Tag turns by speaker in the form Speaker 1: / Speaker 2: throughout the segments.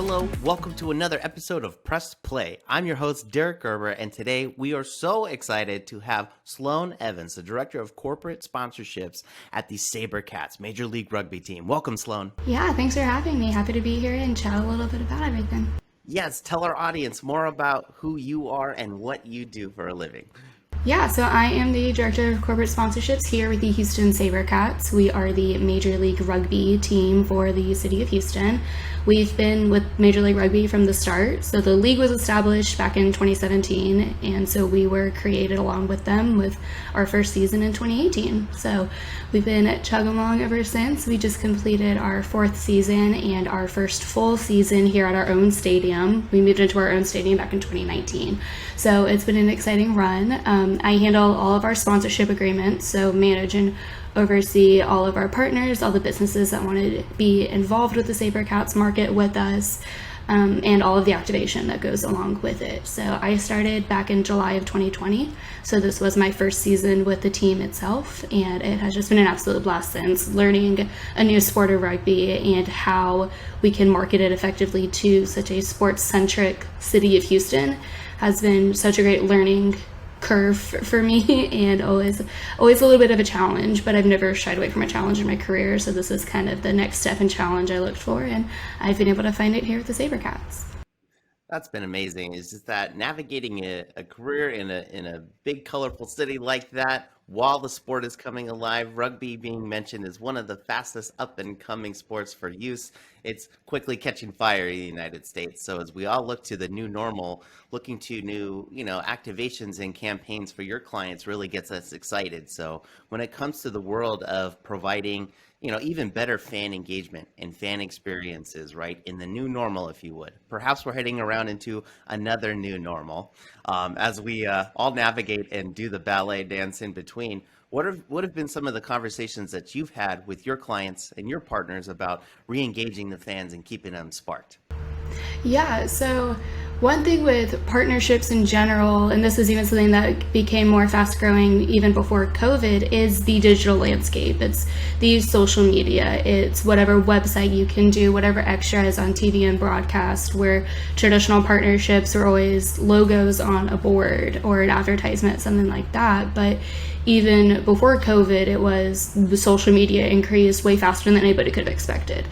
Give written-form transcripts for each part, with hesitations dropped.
Speaker 1: Hello, welcome to another episode of Press Play. I'm your host, Derek Gerber, and today we are so excited to have Sloane Evans, the Director of Corporate Sponsorships at the SaberCats Major League Rugby team. Welcome, Sloane.
Speaker 2: Yeah, thanks for having me. Happy to be here and chat a little bit about everything.
Speaker 1: Yes, tell our audience more about who you are and what you do for a living.
Speaker 2: Yeah, so I am the Director of Corporate Sponsorships here with the Houston SaberCats. We are the Major League Rugby team for the city of Houston. We've been with Major League Rugby from the start. So the league was established back in 2017, and so we were created along with them with our first season in 2018. So we've been chugging along ever since. We just completed our fourth season and our first full season here at our own stadium. We moved into our own stadium back in 2019. So it's been an exciting run. I handle all of our sponsorship agreements, so manage and oversee all of our partners, all the businesses that want to be involved with the SaberCats market with us, and all of the activation that goes along with it. So I started back in July of 2020, so this was my first season with the team itself, and it has just been an absolute blast since, learning a new sport of rugby and how we can market it effectively to such a sports-centric city of Houston has been such a great learning curve for me, and always a little bit of a challenge, but I've never shied away from a challenge in my career, so this is kind of the next step and challenge I looked for, and I've been able to find it here with the SaberCats.
Speaker 1: That's been amazing. It's just that navigating a career in a big, colorful city like that while the sport is coming alive. Rugby, being mentioned, is one of the fastest up and coming sports for use. It's quickly catching fire in the United States. So as we all look to the new normal, looking to new, activations and campaigns for your clients really gets us excited. So when it comes to the world of providing even better fan engagement and fan experiences, right, in the new normal, if you would. Perhaps we're heading around into another new normal as we all navigate and do the ballet dance in between. What have been some of the conversations that you've had with your clients and your partners about re-engaging the fans and keeping them sparked?
Speaker 2: Yeah, so one thing with partnerships in general, and this is even something that became more fast growing even before COVID, is the digital landscape. It's the social media, it's whatever website you can do, whatever extra is on TV and broadcast, where traditional partnerships are always logos on a board or an advertisement, something like that. But even before COVID, it was the social media increased way faster than anybody could have expected.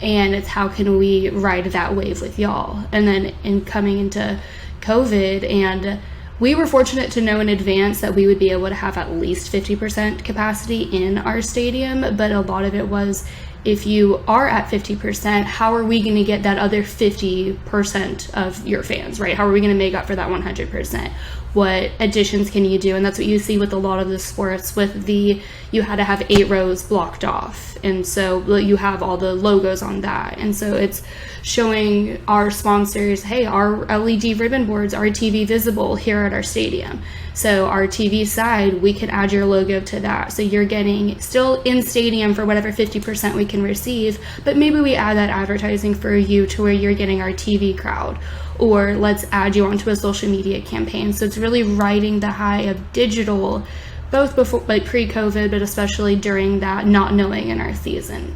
Speaker 2: And it's how can we ride that wave with y'all? And then in coming into COVID, and we were fortunate to know in advance that we would be able to have at least 50% capacity in our stadium, but a lot of it was, if you are at 50%, how are we going to get that other 50% of your fans, right? How are we going to make up for that 100%? What additions can you do? And that's what you see with a lot of the sports with you had to have 8 rows blocked off. And so you have all the logos on that. And so it's showing our sponsors, hey, our LED ribbon boards are TV visible here at our stadium. So our TV side, we can add your logo to that. So you're getting still in stadium for whatever 50% we can receive, but maybe we add that advertising for you to where you're getting our TV crowd, or let's add you onto a social media campaign. So it's really riding the high of digital, both before, like pre-COVID, but especially during that not knowing in our season.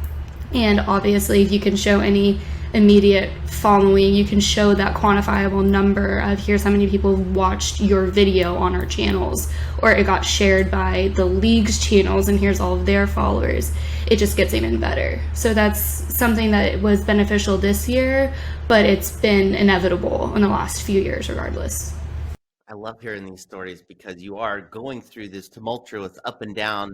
Speaker 2: And obviously, if you can show any immediate following, you can show that quantifiable number of here's how many people watched your video on our channels, or it got shared by the league's channels and here's all of their followers. It just gets even better. So that's something that was beneficial this year, but it's been inevitable in the last few years regardless.
Speaker 1: I love hearing these stories because you are going through this tumultuous up and down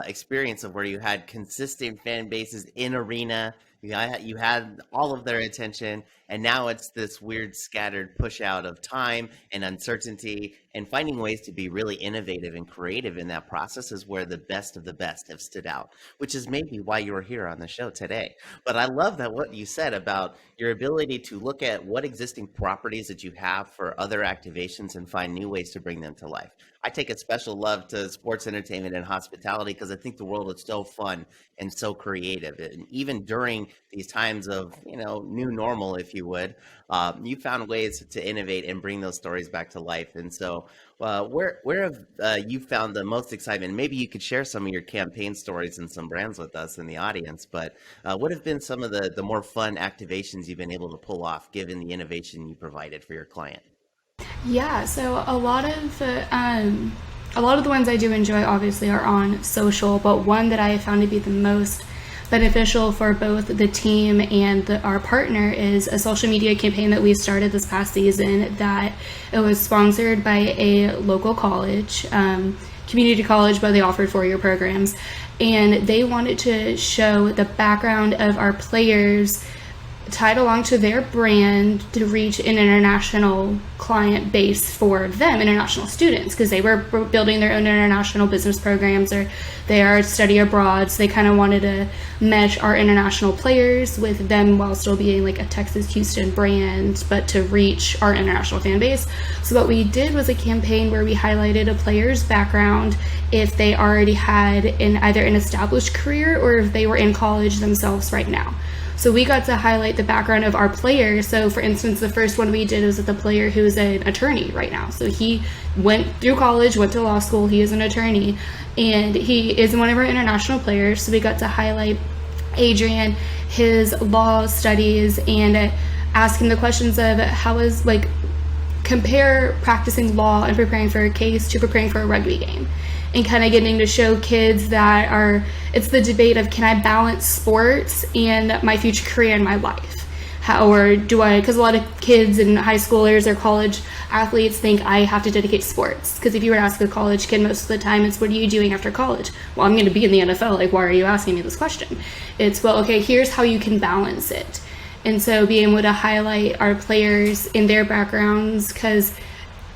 Speaker 1: experience of where you had consistent fan bases in arena. You had all of their attention, and now it's this weird scattered push out of time and uncertainty, and finding ways to be really innovative and creative in that process is where the best of the best have stood out, which is maybe why you were here on the show today. But I love that what you said about your ability to look at what existing properties that you have for other activations and find new ways to bring them to life. I take a special love to sports entertainment and hospitality because I think the world is so fun and so creative. And even during these times of, new normal, if you would, you found ways to innovate and bring those stories back to life. And so So, where have you found the most excitement? Maybe you could share some of your campaign stories and some brands with us in the audience. But what have been some of the more fun activations you've been able to pull off, given the innovation you provided for your client?
Speaker 2: Yeah, so a lot of the ones I do enjoy obviously are on social, but one that I have found to be the most beneficial for both the team and our partner is a social media campaign that we started this past season. That it was sponsored by a local college, community college, but they offered 4-year programs, and they wanted to show the background of our players tied along to their brand to reach an international client base for them, international students, because they were building their own international business programs, or they are study abroad, so they kind of wanted to mesh our international players with them while still being like a Texas Houston brand, but to reach our international fan base. So what we did was a campaign where we highlighted a player's background, if they already had either an established career or if they were in college themselves right now. So we got to highlight the background of our player. So for instance, the first one we did was with the player who's an attorney right now. So he went through college, went to law school, he is an attorney, and he is one of our international players. So we got to highlight Adrian, his law studies, and ask him the questions of how is, like, compare practicing law and preparing for a case to preparing for a rugby game, and kind of getting to show kids that it's the debate of, can I balance sports and my future career in my life? Because a lot of kids and high schoolers or college athletes think I have to dedicate to sports. Because if you were to ask a college kid, most of the time it's, what are you doing after college? Well, I'm going to be in the NFL. Like, why are you asking me this question? It's, well, okay, here's how you can balance it. And so being able to highlight our players in their backgrounds, because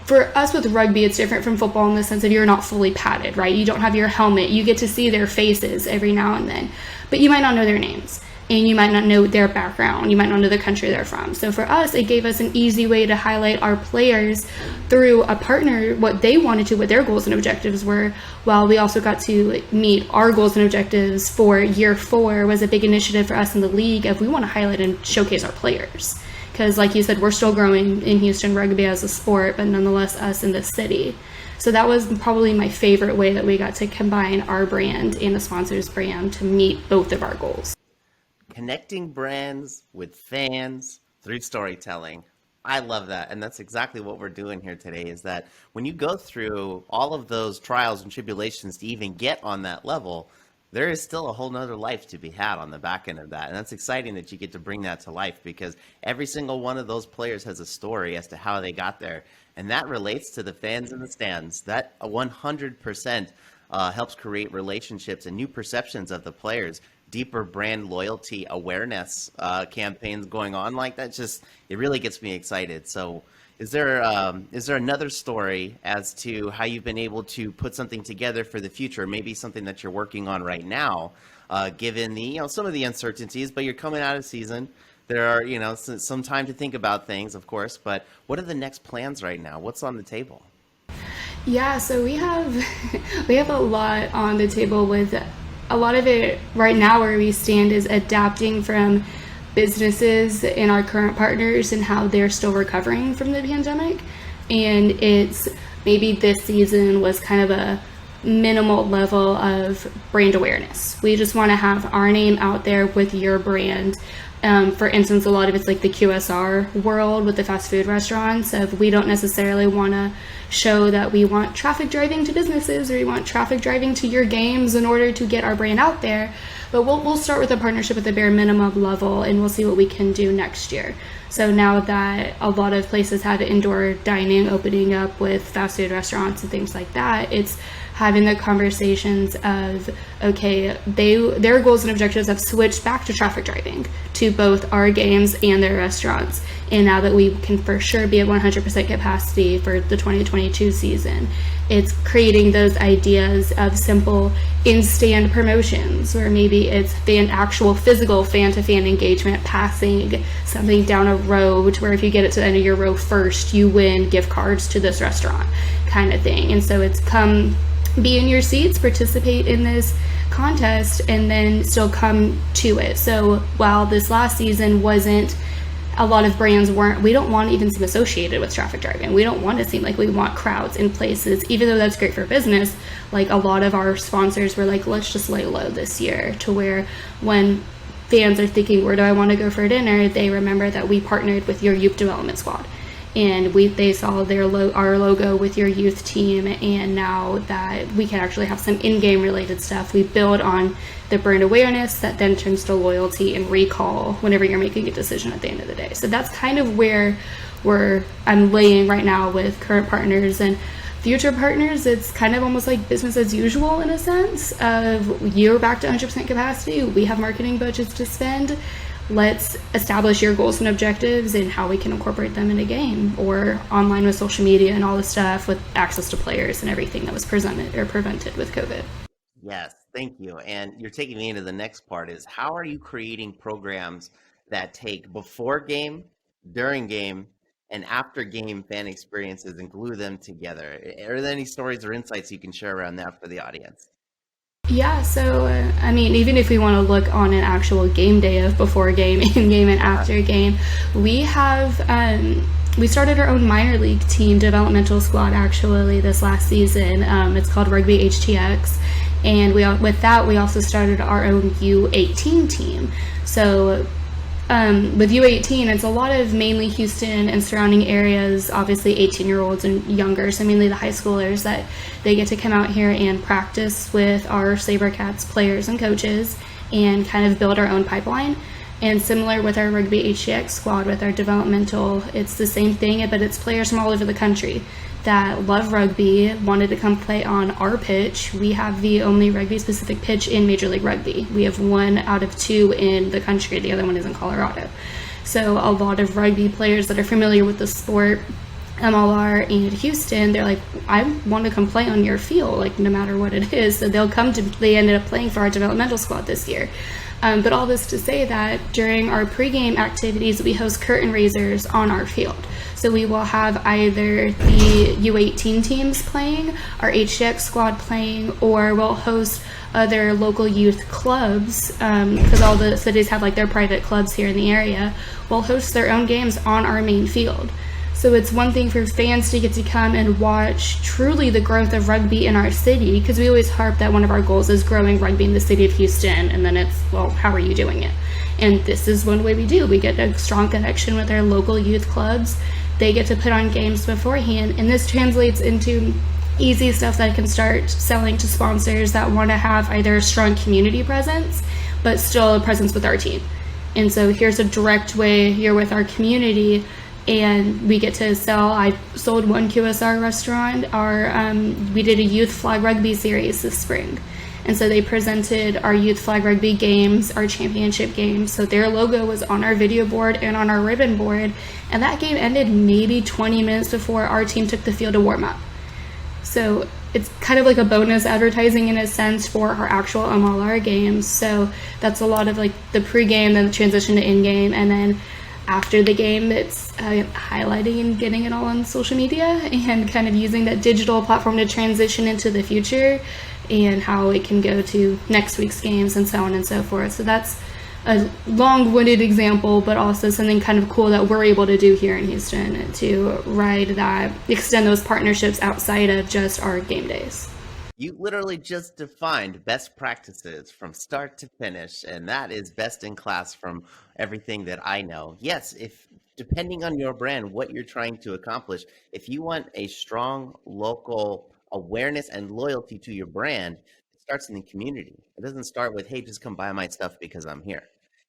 Speaker 2: for us with rugby, it's different from football in the sense of you're not fully padded, right? You don't have your helmet. You get to see their faces every now and then, but you might not know their names, and you might not know their background. You might not know the country they're from. So for us, it gave us an easy way to highlight our players through a partner, what they wanted to, what their goals and objectives were, while we also got to meet our goals and objectives for year 4. Was a big initiative for us in the league of, we want to highlight and showcase our players. Because like you said, we're still growing in Houston rugby as a sport, but nonetheless us in the city. So that was probably my favorite way that we got to combine our brand and the sponsor's brand to meet both of our goals.
Speaker 1: Connecting brands with fans through storytelling. I love that. And that's exactly what we're doing here today, is that when you go through all of those trials and tribulations to even get on that level, there is still a whole nother life to be had on the back end of that. And that's exciting that you get to bring that to life, because every single one of those players has a story as to how they got there. And that relates to the fans in the stands. That 100% helps create relationships and new perceptions of the players, deeper brand loyalty awareness campaigns going on like that. It really gets me excited. So is there another story as to how you've been able to put something together for the future, maybe something that you're working on right now, given the, some of the uncertainties, but you're coming out of season. There are, some time to think about things, of course, but what are the next plans right now? What's on the table?
Speaker 2: Yeah, so we have a lot on the table. With a lot of it right now, where we stand is adapting from businesses and our current partners and how they're still recovering from the pandemic. And it's maybe this season was kind of a minimal level of brand awareness. We just want to have our name out there with your brand. For instance, a lot of it's like the QSR world with the fast food restaurants. Of, we don't necessarily want to show that we want traffic driving to businesses or we want traffic driving to your games in order to get our brand out there. But we'll start with a partnership at the bare minimum level, and we'll see what we can do next year. So now that a lot of places have indoor dining opening up with fast food restaurants and things like that, it's having the conversations of, okay, their goals and objectives have switched back to traffic driving to both our games and their restaurants. And now that we can for sure be at 100% capacity for the 2022 season, it's creating those ideas of simple in-stand promotions, where maybe it's actual physical fan-to-fan engagement, passing something down a road where if you get it to the end of your row first, you win gift cards to this restaurant kind of thing. And so it's come be in your seats, participate in this contest, and then still come to it. So while this last season wasn't a lot of brands weren't, we don't want to even seem associated with traffic driving. We don't want to seem like we want crowds in places, even though that's great for business. Like a lot of our sponsors were like, let's just lay low this year, to where when fans are thinking, where do I want to go for dinner, they remember that we partnered with your youth development squad, and they saw our logo with your youth team, and now that we can actually have some in-game related stuff, we build on the brand awareness that then turns to loyalty and recall whenever you're making a decision at the end of the day. So that's kind of where I'm laying right now with current partners and future partners. It's kind of almost like business as usual in a sense of, you're back to 100% capacity, we have marketing budgets to spend, let's establish your goals and objectives and how we can incorporate them in a game or online with social media and all the stuff with access to players and everything that was presented or prevented with COVID.
Speaker 1: Yes, thank you. And you're taking me into the next part is, how are you creating programs that take before game, during game, and after game fan experiences and glue them together? Are there any stories or insights you can share around that for the audience?
Speaker 2: Yeah, so I mean, even if we want to look on an actual game day of before game, in game, and after game, we have we started our own minor league team developmental squad actually this last season. It's called Rugby HTX, and with that we also started our own U18 team. So with U18, it's a lot of mainly Houston and surrounding areas, obviously 18-year-olds and younger, so mainly the high schoolers, that they get to come out here and practice with our SaberCats players and coaches and kind of build our own pipeline. And similar with our Rugby HTX squad, with our developmental, it's the same thing, but it's players from all over the country that love rugby, wanted to come play on our pitch. We have the only rugby-specific pitch in Major League Rugby. We have 1 out of 2 in the country. The other one is in Colorado. So a lot of rugby players that are familiar with the sport, MLR and Houston, they're like, I want to come play on your field, like no matter what it is. So they ended up playing for our developmental squad this year. But all this to say that during our pregame activities, we host curtain raisers on our field. So we will have either the U18 teams playing, our HTX squad playing, or we'll host other local youth clubs, because all the cities have like their private clubs here in the area, will host their own games on our main field. So it's one thing for fans to get to come and watch truly the growth of rugby in our city, because we always harp that one of our goals is growing rugby in the city of Houston, and then it's, well, how are you doing it? And this is one way we do. We get a strong connection with our local youth clubs. They get to put on games beforehand, and this translates into easy stuff that can start selling to sponsors that want to have either a strong community presence, but still a presence with our team. And so here's a direct way you're with our community, and we get to sell. I sold one QSR restaurant. We did a youth flag rugby series this spring, and so they presented our youth flag rugby games, our championship games. So their logo was on our video board and on our ribbon board, and that game ended maybe 20 minutes before our team took the field to warm up. So it's kind of like a bonus advertising in a sense for our actual MLR games. So that's a lot of like the pregame, then the transition to in-game, and then after the game, it's highlighting and getting it all on social media and kind of using that digital platform to transition into the future and how it can go to next week's games and so on and so forth. So that's a long-winded example, but also something kind of cool that we're able to do here in Houston to extend those partnerships outside of just our game days.
Speaker 1: You literally just defined best practices from start to finish, and that is best in class from everything that I know. Yes, if depending on your brand, what you're trying to accomplish, if you want a strong local awareness and loyalty to your brand, it starts in the community. It doesn't start with, hey, just come buy my stuff because I'm here.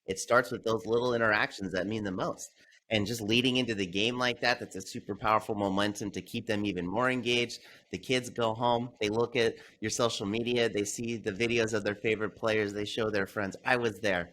Speaker 1: It starts with those little interactions that mean the most. And just leading into the game like that, that's a super powerful momentum to keep them even more engaged. The kids go home, they look at your social media, they see the videos of their favorite players, they show their friends, I was there.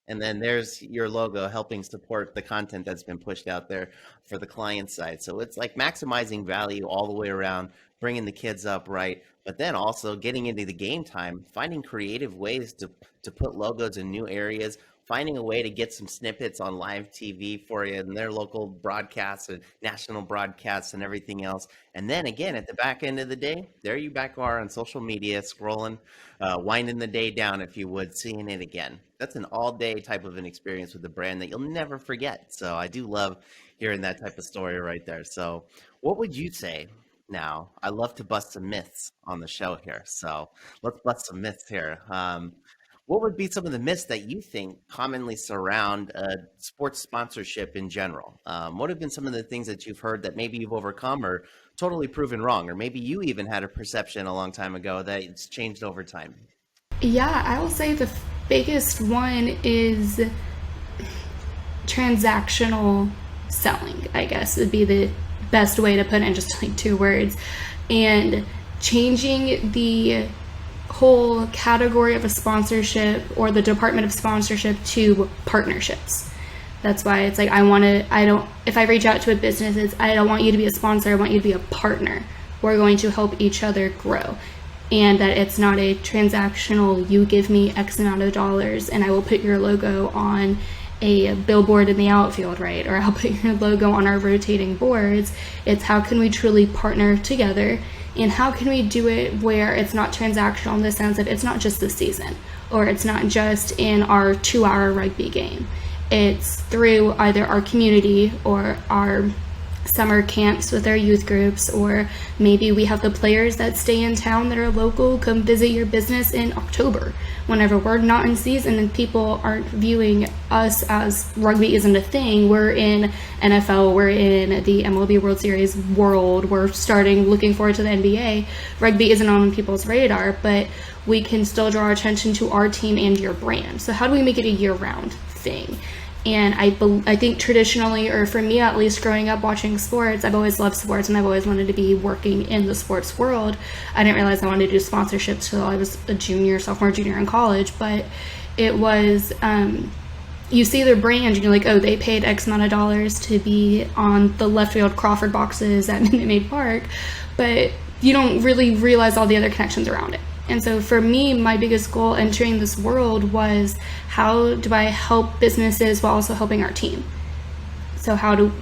Speaker 1: And then there's your logo helping support the content that's been pushed out there for the client side. So it's like maximizing value all the way around, bringing the kids up right, but then also getting into the game time, finding creative ways to put logos in new areas, finding a way to get some snippets on live TV for you and their local broadcasts and national broadcasts and everything else. And then again, at the back end of the day, there you back are on social media, scrolling, winding the day down, if you would, seeing it again. that's an all-day type of an experience with the brand that you'll never forget. So I do love hearing that type of story right there. So what would you say now? I love to bust some myths on the show here. So let's bust some myths here. What would be some of the myths that you think commonly surround sports sponsorship in general? What have been some of the things that you've heard that maybe you've overcome or totally proven wrong, or maybe you even had a perception a long time ago that it's changed over time?
Speaker 2: Yeah, I will say the biggest one is transactional selling, I guess would be the best way to put it in just like 2 words. And changing the whole category of a sponsorship or the department of sponsorship to partnerships. That's why it's like if I reach out to a business, I don't want you to be a sponsor, I want you to be a partner. We're going to help each other grow. And that it's not a transactional, you give me X amount of dollars and I will put your logo on a billboard in the outfield, right? Or I'll put your logo on our rotating boards. It's how can we truly partner together, and how can we do it where it's not transactional in the sense of it's not just the season, or it's not just in our 2-hour rugby game. It's through either our community or our summer camps with our youth groups, or maybe we have the players that stay in town that are local come visit your business in October whenever we're not in season and people aren't viewing us as rugby isn't a thing. We're in NFL, we're in the MLB World Series world, we're looking forward to the NBA. Rugby isn't on people's radar, but we can still draw attention to our team and your brand. So how do we make it a year-round thing? And I think traditionally, or for me at least, growing up watching sports, I've always loved sports and I've always wanted to be working in the sports world. I didn't realize I wanted to do sponsorships till I was a sophomore, junior in college. But it was, you see their brand and you're like, oh, they paid X amount of dollars to be on the left field Crawford boxes at Minute Maid Park. But you don't really realize all the other connections around it. And so for me, my biggest goal entering this world was, how do I help businesses while also helping our team? So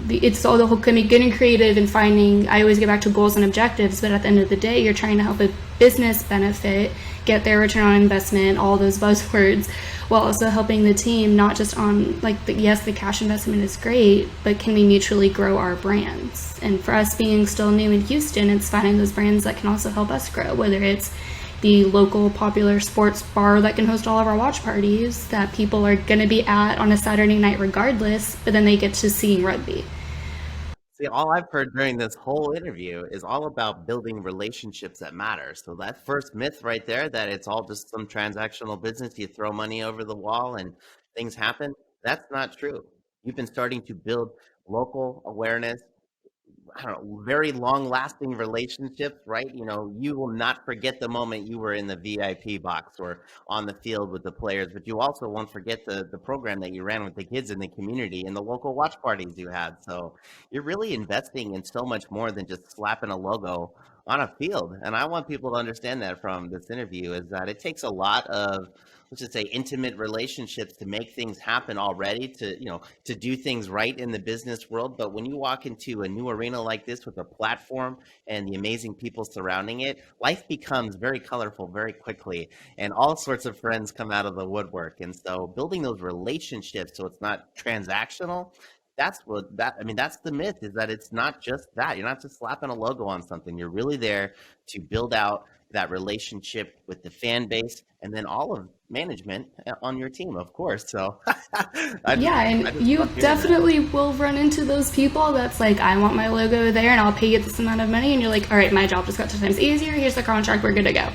Speaker 2: it's all the whole getting creative and finding, I always get back to goals and objectives, but at the end of the day, you're trying to help a business benefit, get their return on investment, all those buzzwords, while also helping the team, not just on yes, the cash investment is great, but can we mutually grow our brands? And for us being still new in Houston, it's finding those brands that can also help us grow, whether it's the local popular sports bar that can host all of our watch parties that people are going to be at on a Saturday night regardless, but then they get to see rugby.
Speaker 1: See, all I've heard during this whole interview is all about building relationships that matter. So that first myth right there, that it's all just some transactional business, you throw money over the wall and things happen, that's not true. You've been starting to build local awareness, I don't know, very long-lasting relationships, right? You know, you will not forget the moment you were in the VIP box or on the field with the players, but you also won't forget the program that you ran with the kids in the community and the local watch parties you had. So you're really investing in so much more than just slapping a logo on a field. And I want people to understand that from this interview, is that it takes a lot of, let's just say, intimate relationships to make things happen already, to do things right in the business world. But when you walk into a new arena like this with a platform and the amazing people surrounding it, life becomes very colorful very quickly, and all sorts of friends come out of the woodwork. And so building those relationships so it's not transactional, that's the myth, is that it's not just that. You're not just slapping a logo on something. You're really there to build out that relationship with the fan base and then all of management on your team, of course. So
Speaker 2: you definitely will run into those people that's like, I want my logo there and I'll pay you this amount of money, and you're like, all right, my job just got 2 times easier, here's the contract, we're good to go.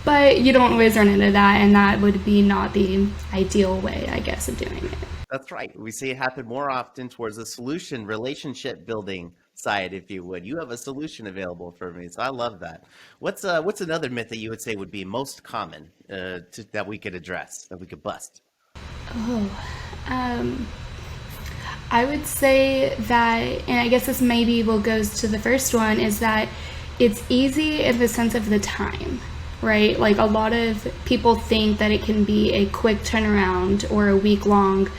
Speaker 2: But you don't always run into that, and that would be not the ideal way, I guess, of doing it.
Speaker 1: That's right. We see it happen more often towards the solution relationship building side, if you would. You have a solution available for me, so I love that. What's another myth that you would say would be most common that we could address, that we could bust?
Speaker 2: I would say that, and I guess this maybe goes to the first one, is that it's easy in the sense of the time, right? Like, a lot of people think that it can be a quick turnaround or a week-long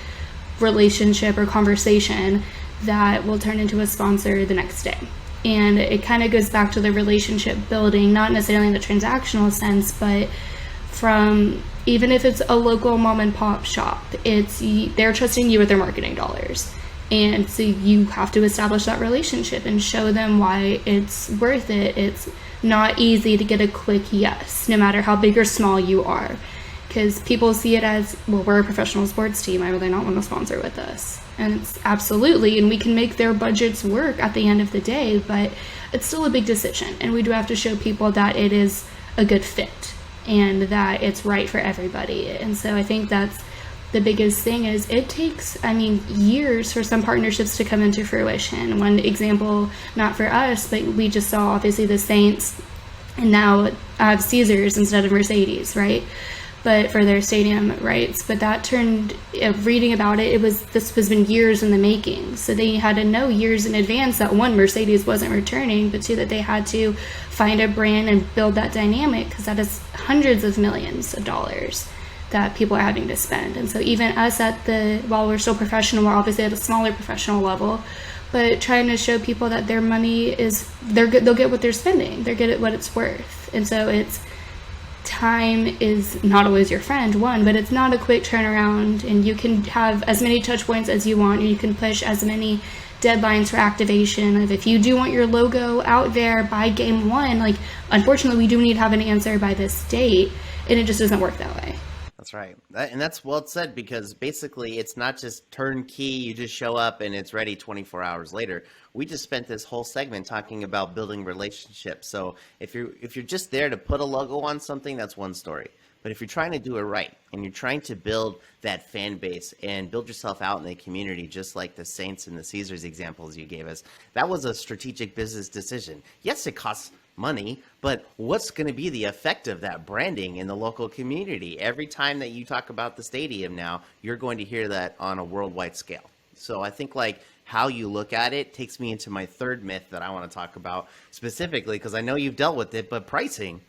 Speaker 2: relationship or conversation that will turn into a sponsor the next day. And it kind of goes back to the relationship building, not necessarily in the transactional sense, but from, even if it's a local mom and pop shop, they're trusting you with their marketing dollars. And so you have to establish that relationship and show them why it's worth it. It's not easy to get a quick yes, no matter how big or small you are. Because people see it as, well, we're a professional sports team. Why would they not want to sponsor with us? And it's absolutely, and we can make their budgets work at the end of the day, but it's still a big decision. And we do have to show people that it is a good fit and that it's right for everybody. And so I think that's the biggest thing. Is it takes, years for some partnerships to come into fruition. One example, not for us, but we just saw obviously the Saints and now have Caesars instead of Mercedes, right? But for their stadium rights. But that turned, reading about it, this has been years in the making. So they had to know years in advance that one, Mercedes wasn't returning, but two, that they had to find a brand and build that dynamic, because that is hundreds of millions of dollars that people are having to spend. And so even us while we're still professional, we're obviously at a smaller professional level, but trying to show people that their money they'll get what they're spending, they'll get what it's worth. And so time is not always your friend, but it's not a quick turnaround, and you can have as many touch points as you want, and you can push as many deadlines for activation. If you do want your logo out there by game 1, unfortunately we do need to have an answer by this date, and it just doesn't work that way.
Speaker 1: That's right. And that's well said, because basically it's not just turnkey, you just show up and it's ready 24 hours later. We just spent this whole segment talking about building relationships. So if you're just there to put a logo on something, that's one story. But if you're trying to do it right and you're trying to build that fan base and build yourself out in the community, just like the Saints and the Caesars examples you gave us, that was a strategic business decision. Yes, it costs money, but what's going to be the effect of that branding in the local community? Every time that you talk about the stadium now, you're going to hear that on a worldwide scale. So I think how you look at it takes me into my third myth that I want to talk about specifically, because I know you've dealt with it, but pricing.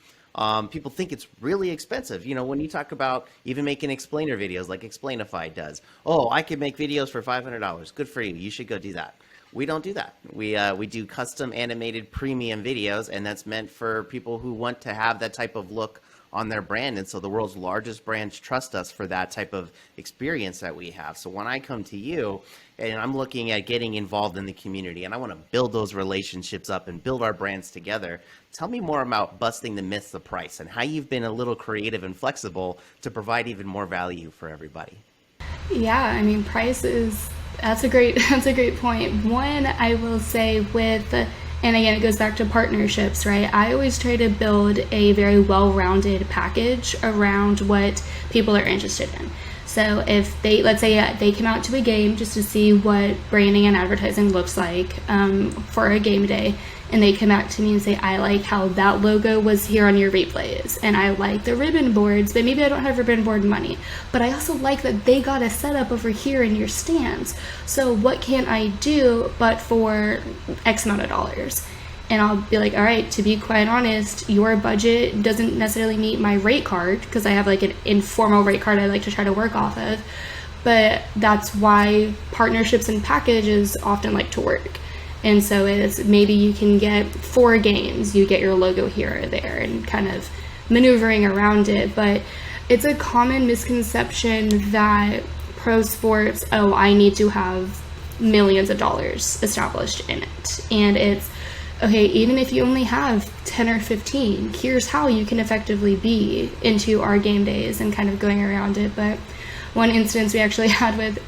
Speaker 1: People think it's really expensive. When you talk about even making explainer videos like Explainify does, oh, I could make videos for $500. Good for you. You should go do that. We don't do that. We do custom animated premium videos, and that's meant for people who want to have that type of look on their brand. And so the world's largest brands trust us for that type of experience that we have. So when I come to you and I'm looking at getting involved in the community and I want to build those relationships up and build our brands together, tell me more about busting the myths of price and how you've been a little creative and flexible to provide even more value for everybody.
Speaker 2: Yeah, price that's a great point. One, I will say and again, it goes back to partnerships, right? I always try to build a very well-rounded package around what people are interested in. So if let's say they came out to a game just to see what branding and advertising looks like for a game day, and they come back to me and say, I like how that logo was here on your replays, and I like the ribbon boards, but maybe I don't have ribbon board money, but I also like that they got a setup over here in your stands. So what can I do but for X amount of dollars? And I'll be like, all right, to be quite honest, your budget doesn't necessarily meet my rate card, because I have an informal rate card I like to try to work off of. But that's why partnerships and packages often like to work. And so it's maybe you can get 4 games, you get your logo here or there, and kind of maneuvering around it. But it's a common misconception that pro sports, I need to have millions of dollars established in it. And it's, okay, even if you only have 10 or 15, here's how you can effectively be into our game days and kind of going around it. But one instance we actually had with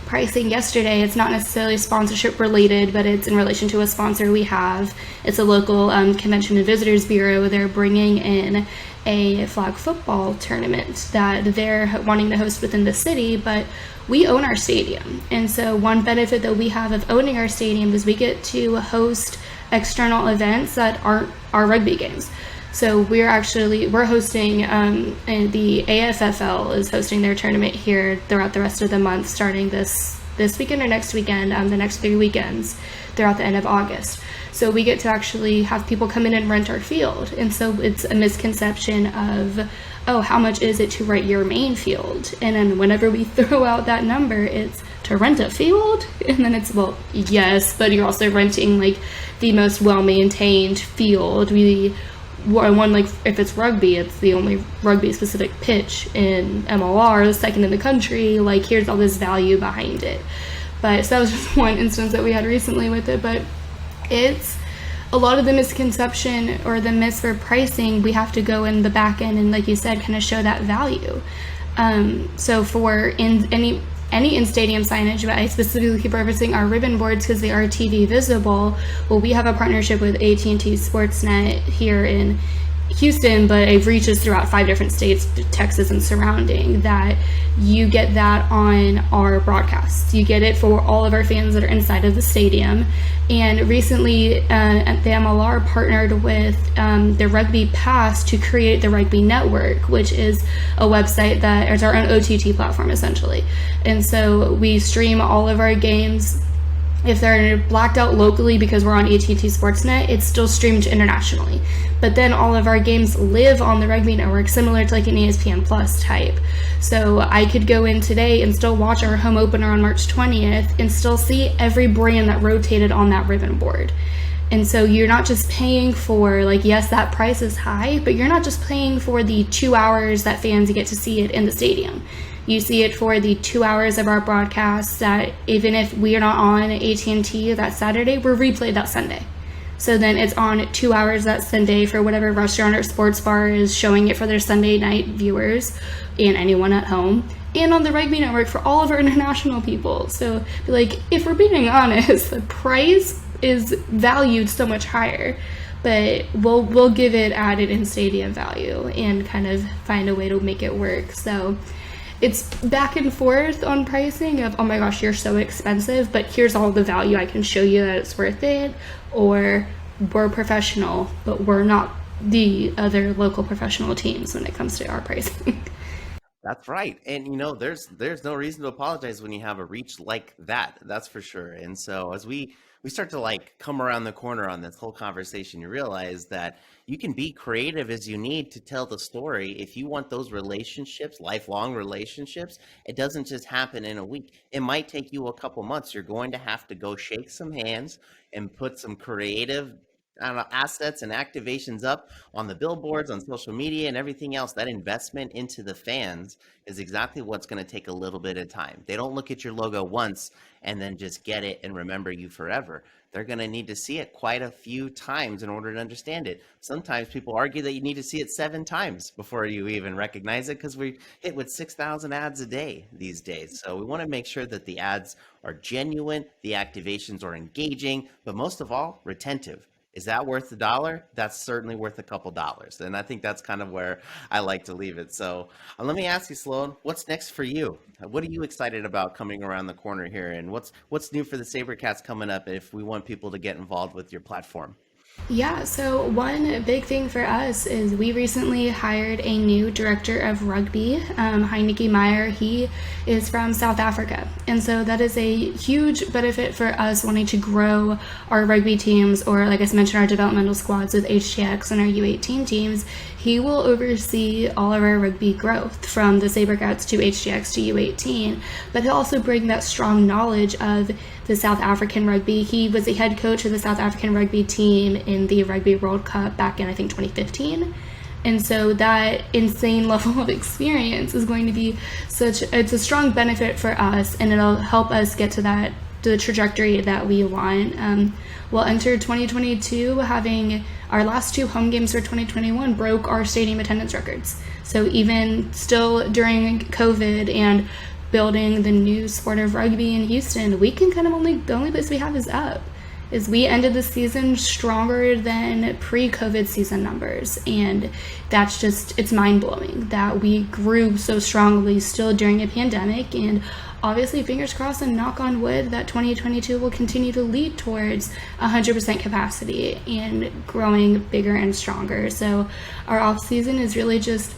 Speaker 2: pricing yesterday, it's not necessarily sponsorship related, but it's in relation to a sponsor we have. It's a local convention and visitors bureau. They're bringing in a flag football tournament that they're wanting to host within the city, but we own our stadium. And so one benefit that we have of owning our stadium is we get to host external events that aren't our rugby games. So we're hosting, the AFFL is hosting their tournament here throughout the rest of the month, starting this weekend or next weekend, the next 3 weekends throughout the end of August. So we get to actually have people come in and rent our field. And so it's a misconception of, how much is it to rent your main field? And then whenever we throw out that number, it's to rent a field? And then it's, well, yes, but you're also renting the most well-maintained field. one, like if it's rugby, it's the only rugby specific pitch in MLR, the second in the country. Like, here's all this value behind it. But so that was just one instance that we had recently with it. But it's a lot of the misconception or the myths for pricing. We have to go in the back end and, like you said, kind of show that value. So for any in-stadium signage, but I specifically keep referencing our ribbon boards because they are TV visible. Well, we have a partnership with AT&T Sportsnet here in Houston, but it reaches throughout 5 different states, Texas and surrounding, that you get that on our broadcasts. You get it for all of our fans that are inside of the stadium. And recently, the MLR partnered with the Rugby Pass to create the Rugby Network, which is a website that is our own OTT platform, essentially. And so we stream all of our games. If they're blacked out locally because we're on AT&T Sportsnet, it's still streamed internationally. But then all of our games live on the Rugby Network, similar to like an ESPN Plus type. So I could go in today and still watch our home opener on March 20th and still see every brand that rotated on that ribbon board. And so you're not just paying for, like, yes, that price is high, but you're not just paying for the 2 hours that fans get to see it in the stadium. You see it for the 2 hours of our broadcast that even if we are not on AT&T that Saturday, we're replayed that Sunday. So then it's on 2 hours that Sunday for whatever restaurant or sports bar is showing it for their Sunday night viewers and anyone at home. And on the Rugby Network for all of our international people. So, like, if we're being honest, the price is valued so much higher, but we'll give it added in-stadium value and kind of find a way to make it work. So it's back and forth on pricing of, oh my gosh, you're so expensive, but here's all the value I can show you that it's worth it. Or we're professional, but we're not the other local professional teams when it comes to our pricing.
Speaker 1: That's right. And there's no reason to apologize when you have a reach like that. That's for sure. And so as we start to like come around the corner on this whole conversation, you realize that you can be creative as you need to tell the story. If you want those relationships, lifelong relationships, it doesn't just happen in a week. It might take you a couple months. You're going to have to go shake some hands and put some creative assets and activations up on the billboards, on social media, and everything else. That investment into the fans is exactly what's going to take a little bit of time. They don't look at your logo once and then just get it and remember you forever. They're going to need to see it quite a few times in order to understand it. Sometimes people argue that you need to see it 7 times before you even recognize it, because we hit with 6,000 ads a day these days. So we want to make sure that the ads are genuine, the activations are engaging, but most of all, retentive. Is that worth $1? That's certainly worth a couple dollars. And I think that's kind of where I like to leave it. So let me ask you, Sloane, what's next for you? What are you excited about coming around the corner here? And what's new for the SaberCats coming up if we want people to get involved with your platform?
Speaker 2: Yeah, so one big thing for us is we recently hired a new director of rugby, Heineke Meyer. He is from South Africa. And so that is a huge benefit for us wanting to grow our rugby teams, or like I mentioned, our developmental squads with HTX and our U18 teams. He will oversee all of our rugby growth from the SaberCats to HTX to U18, but he'll also bring that strong knowledge of the South African rugby. He was the head coach of the South African rugby team in the Rugby World Cup back in, I think, 2015. And so that insane level of experience is going to be it's a strong benefit for us, and it'll help us get to the trajectory that we want. We'll enter 2022 having our last 2 home games for 2021 broke our stadium attendance records. So even still during COVID and building the new sport of rugby in Houston, we can kind of the only place we have is up. Is we ended the season stronger than pre-COVID season numbers. And that's just, it's mind-blowing that we grew so strongly still during a pandemic. And obviously, fingers crossed and knock on wood that 2022 will continue to lead towards 100% capacity and growing bigger and stronger. So our off season is really just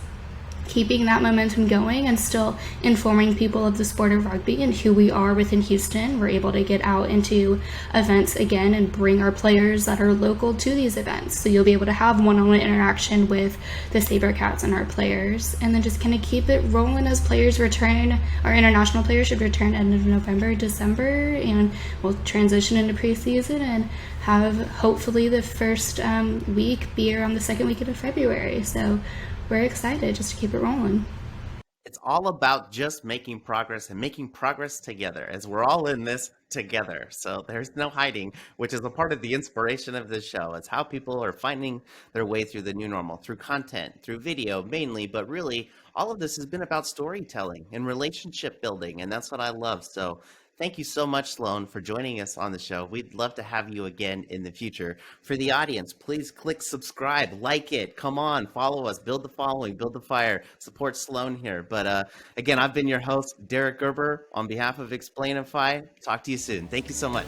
Speaker 2: keeping that momentum going and still informing people of the sport of rugby and who we are within Houston. We're able to get out into events again and bring our players that are local to these events. So you'll be able to have one-on-one interaction with the Sabercats and our players, and then just kind of keep it rolling as players return. Our international players should return end of November, December, and we'll transition into preseason and have hopefully the first week be around the second weekend of February. So we're excited just to keep it rolling.
Speaker 1: It's all about just making progress and making progress together, as we're all in this together. So there's no hiding, which is a part of the inspiration of this show. It's how people are finding their way through the new normal, through content, through video mainly, but really all of this has been about storytelling and relationship building, and that's what I love. So thank you so much, Sloane, for joining us on the show. We'd love to have you again in the future. For the audience, please click subscribe, like it. Come on, follow us, build the following, build the fire, support Sloane here. But again, I've been your host, Derek Gerber, on behalf of Explainify. Talk to you soon. Thank you so much.